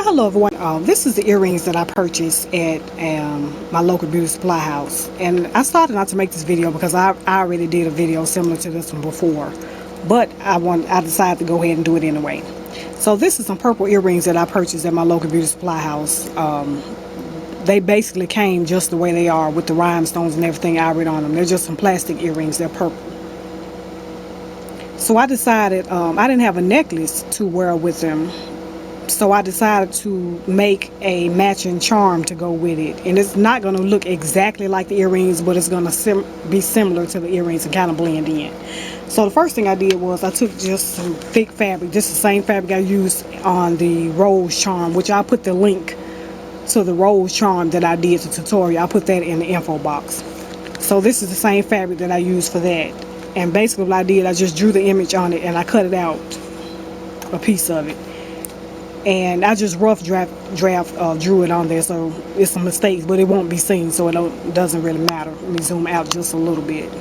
Hello everyone. This is the earrings that I purchased at my local beauty supply house, and I started not to make this video because I already did a video similar to this one before, but I decided to go ahead and do it anyway. So this is some purple earrings that I purchased at my local beauty supply house. They basically came just the way they are with the rhinestones and everything already on them. They're just some plastic earrings. They're purple. So I decided I didn't have a necklace to wear with them. So I decided to make a matching charm to go with it. And it's not going to look exactly like the earrings, but it's going to be similar to the earrings and kind of blend in. So the first thing I did was I took just some thick fabric, just the same fabric I used on the rose charm, which I'll put the link to the rose charm that I did the tutorial. I'll put that in the info box. So this is the same fabric that I used for that. And basically what I did, I just drew the image on it and I cut it out, a piece of it. And I just rough draft drew it on there, so it's some mistakes, but it won't be seen, so it doesn't really matter. Let me zoom out just a little bit.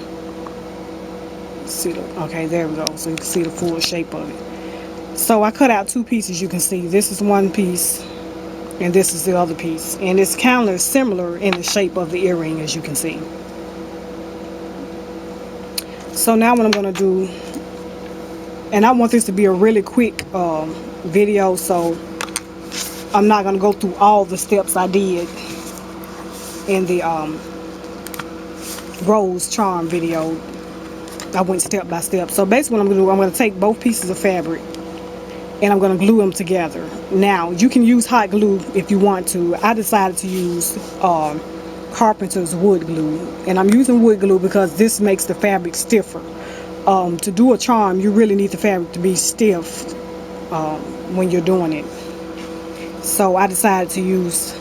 See okay, there we go. So you can see the full shape of it. So I cut out two pieces. You can see this is one piece, and this is the other piece, and it's kind of similar in the shape of the earring, as you can see. So now what I'm going to do, and I want this to be a really quick video, so I'm not going to go through all the steps I did in the rose charm video. I went step by step. So basically what I'm going to do, I'm going to take both pieces of fabric and I'm going to glue them together. Now you can use hot glue if you want to. I decided to use carpenter's wood glue, and I'm using wood glue because this makes the fabric stiffer. To do a charm, you really need the fabric to be stiff when you're doing it. So I decided to use,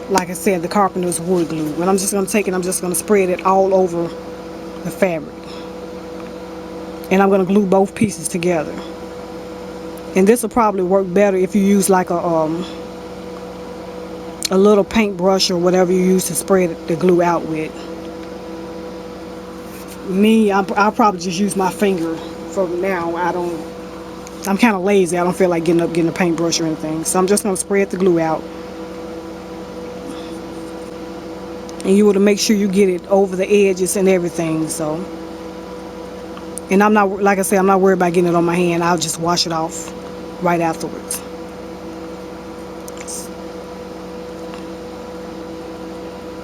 like I said, the carpenter's wood glue. And I'm just going to take it, I'm just going to spread it all over the fabric. And I'm going to glue both pieces together. And this will probably work better if you use like a little paintbrush or whatever you use to spread the glue out with. Me, I'll probably just use my finger for now. I'm kind of lazy. I don't feel like getting a paintbrush or anything. So I'm just going to spread the glue out. And you want to make sure you get it over the edges and everything. So, and I'm not, like I said, I'm not worried about getting it on my hand. I'll just wash it off right afterwards.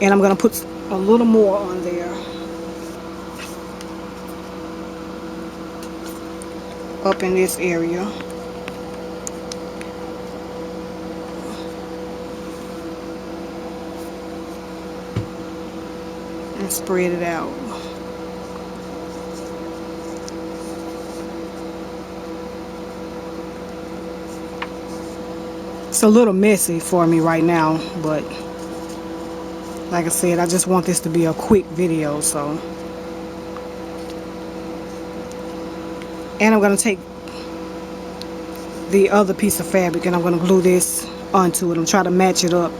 And I'm going to put a little more on there. Up in this area. And spread it out. It's a little messy for me right now, but like I said, I just want this to be a quick video, so. And I'm going to take the other piece of fabric and I'm going to glue this onto it and try to match it up.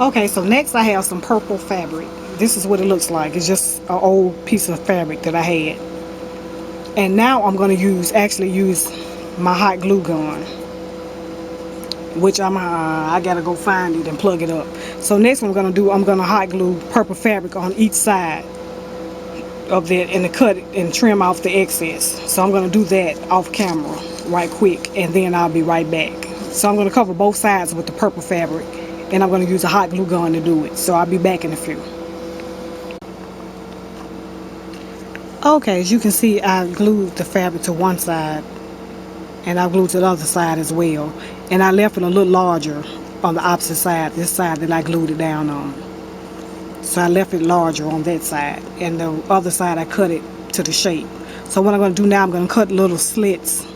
Okay, so next I have some purple fabric. This is what it looks like. It's just an old piece of fabric that I had. And now I'm going to actually use my hot glue gun, which I gotta go find it and plug it up. So next what I'm going to do, I'm going to hot glue purple fabric on each side of that and to cut it and trim off the excess. So I'm going to do that off camera right quick, and then I'll be right back. So I'm going to cover both sides with the purple fabric. And I'm going to use a hot glue gun to do it. So I'll be back in a few. Okay, as you can see, I glued the fabric to one side. And I glued to the other side as well. And I left it a little larger on the opposite side, this side that I glued it down on. So I left it larger on that side. And the other side I cut it to the shape. So what I'm going to do now, I'm going to cut little slits.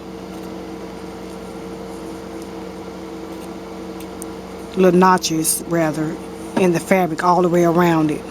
Little notches rather in the fabric all the way around it.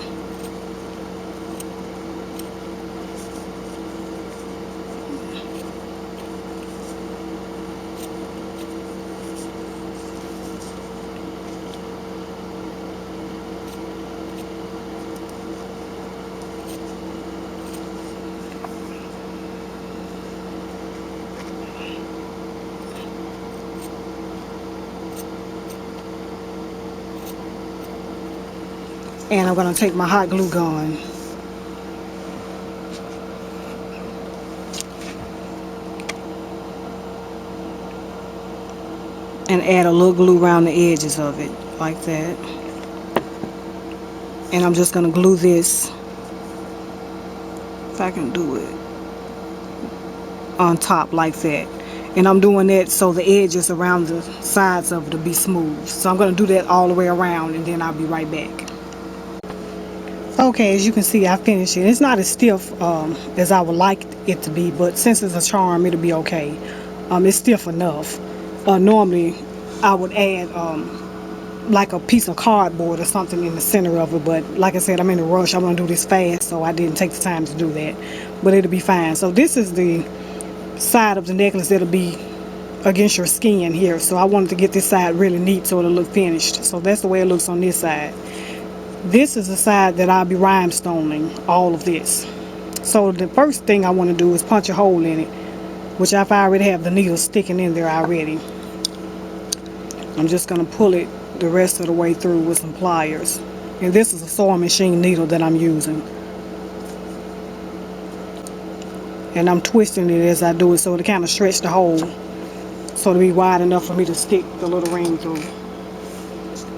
And I'm going to take my hot glue gun and add a little glue around the edges of it like that. And I'm just going to glue this, if I can do it, on top like that. And I'm doing that so the edges around the sides of it will be smooth. So I'm going to do that all the way around, and then I'll be right back. Okay, as you can see, I finished it. It's not as stiff as I would like it to be, but since it's a charm, it'll be okay. It's stiff enough. Normally, I would add like a piece of cardboard or something in the center of it, but like I said, I'm in a rush. I want to do this fast, so I didn't take the time to do that. But it'll be fine. So this is the side of the necklace that'll be against your skin here. So I wanted to get this side really neat so it'll look finished. So that's the way it looks on this side. This is the side that I'll be rhinestoning all of this. So the first thing I want to do is punch a hole in it, which I already have the needle sticking in there already. I'm just going to pull it the rest of the way through with some pliers. And this is a sewing machine needle that I'm using. And I'm twisting it as I do it so to kind of stretch the hole so to be wide enough for me to stick the little ring through.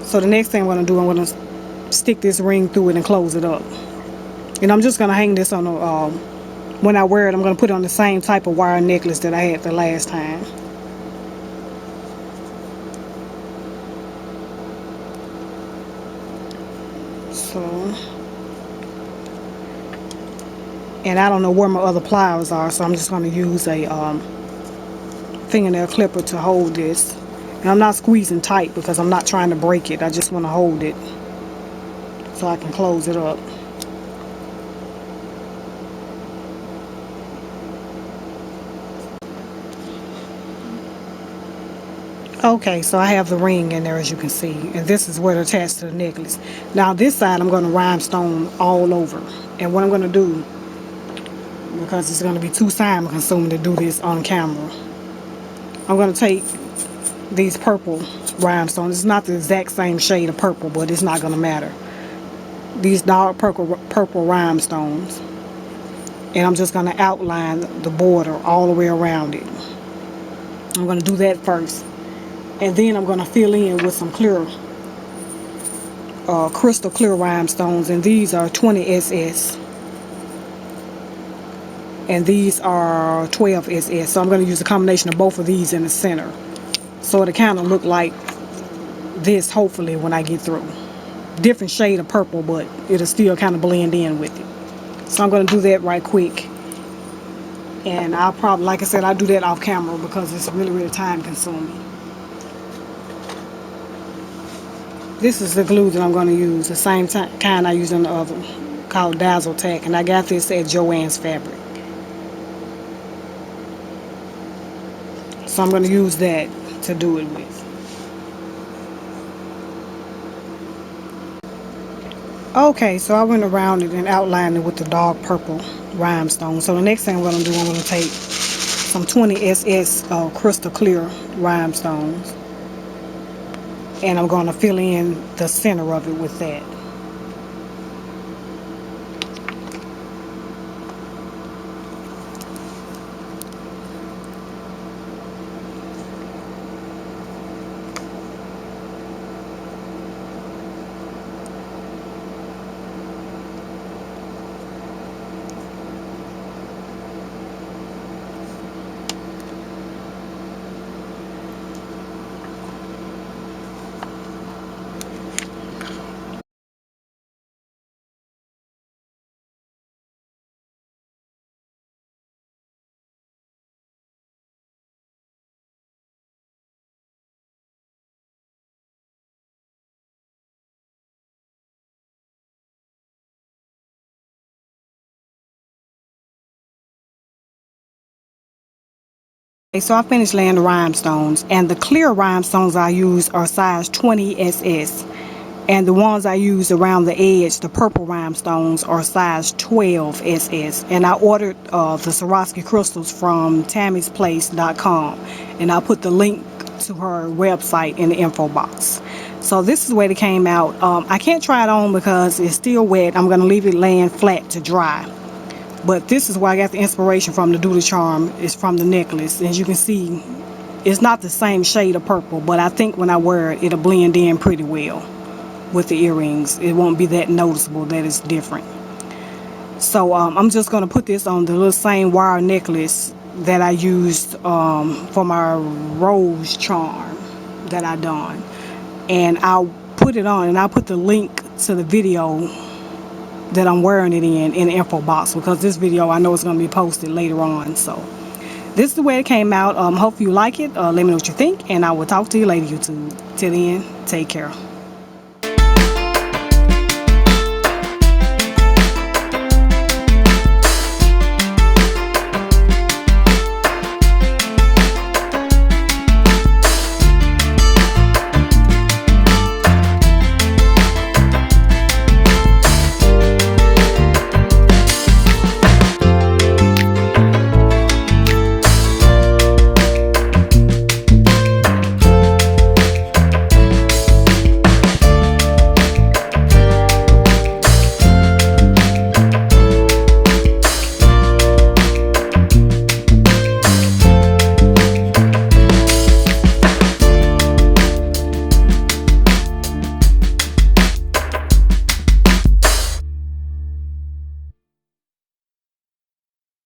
So the next thing I'm going to do, I'm going to stick this ring through it and close it up. And I'm just going to hang this on the, when I wear it, I'm going to put it on the same type of wire necklace that I had the last time. So, and I don't know where my other pliers are, so I'm just going to use a fingernail clipper to hold this. And I'm not squeezing tight because I'm not trying to break it. I just want to hold it so I can close it up. Okay, so I have the ring in there, as you can see, and this is where it attached to the necklace. Now this side I'm going to rhinestone all over, and what I'm going to do, because it's going to be too time consuming to do this on camera, I'm going to take these purple rhinestones. It's not the exact same shade of purple, but it's not going to matter. These dark purple rhinestones, and I'm just going to outline the border all the way around it. I'm going to do that first, and then I'm going to fill in with some clear crystal clear rhinestones, and these are 20 SS and these are 12 SS. So I'm going to use a combination of both of these in the center so it'll kind of look like this, hopefully, when I get through. Different shade of purple, but it'll still kind of blend in with it. So I'm going to do that right quick, and I'll probably, like I said, I'll do that off camera because it's really time consuming. This is the glue that I'm going to use, the same kind I use in the other, called Dazzle Tack, and I got this at Joann's Fabric. So I'm going to use that to do it with. Okay, so I went around it and outlined it with the dark purple rhinestone. So the next thing I'm going to do, I'm going to take some 20 SS crystal clear rhinestones, and I'm going to fill in the center of it with that. So I finished laying the rhinestones, and the clear rhinestones I use are size 20 SS, and the ones I use around the edge, the purple rhinestones, are size 12 SS. And I ordered the Swarovski crystals from tammysplace.com, and I'll put the link to her website in the info box. So this is the way it came out. I can't try it on because it's still wet. I'm going to leave it laying flat to dry. But this is where I got the inspiration from to do the charm. It's from the necklace. As you can see, it's not the same shade of purple, but I think when I wear it, it'll blend in pretty well with the earrings. It won't be that noticeable that it's different. So I'm just going to put this on the little same wire necklace that I used for my rose charm that I done. And I'll put it on, and I'll put the link to the video that I'm wearing it in the info box, because this video I know it's going to be posted later on. So this is the way it came out. Hope you like it. Let me know what you think, and I will talk to you later, YouTube. Till then, take care.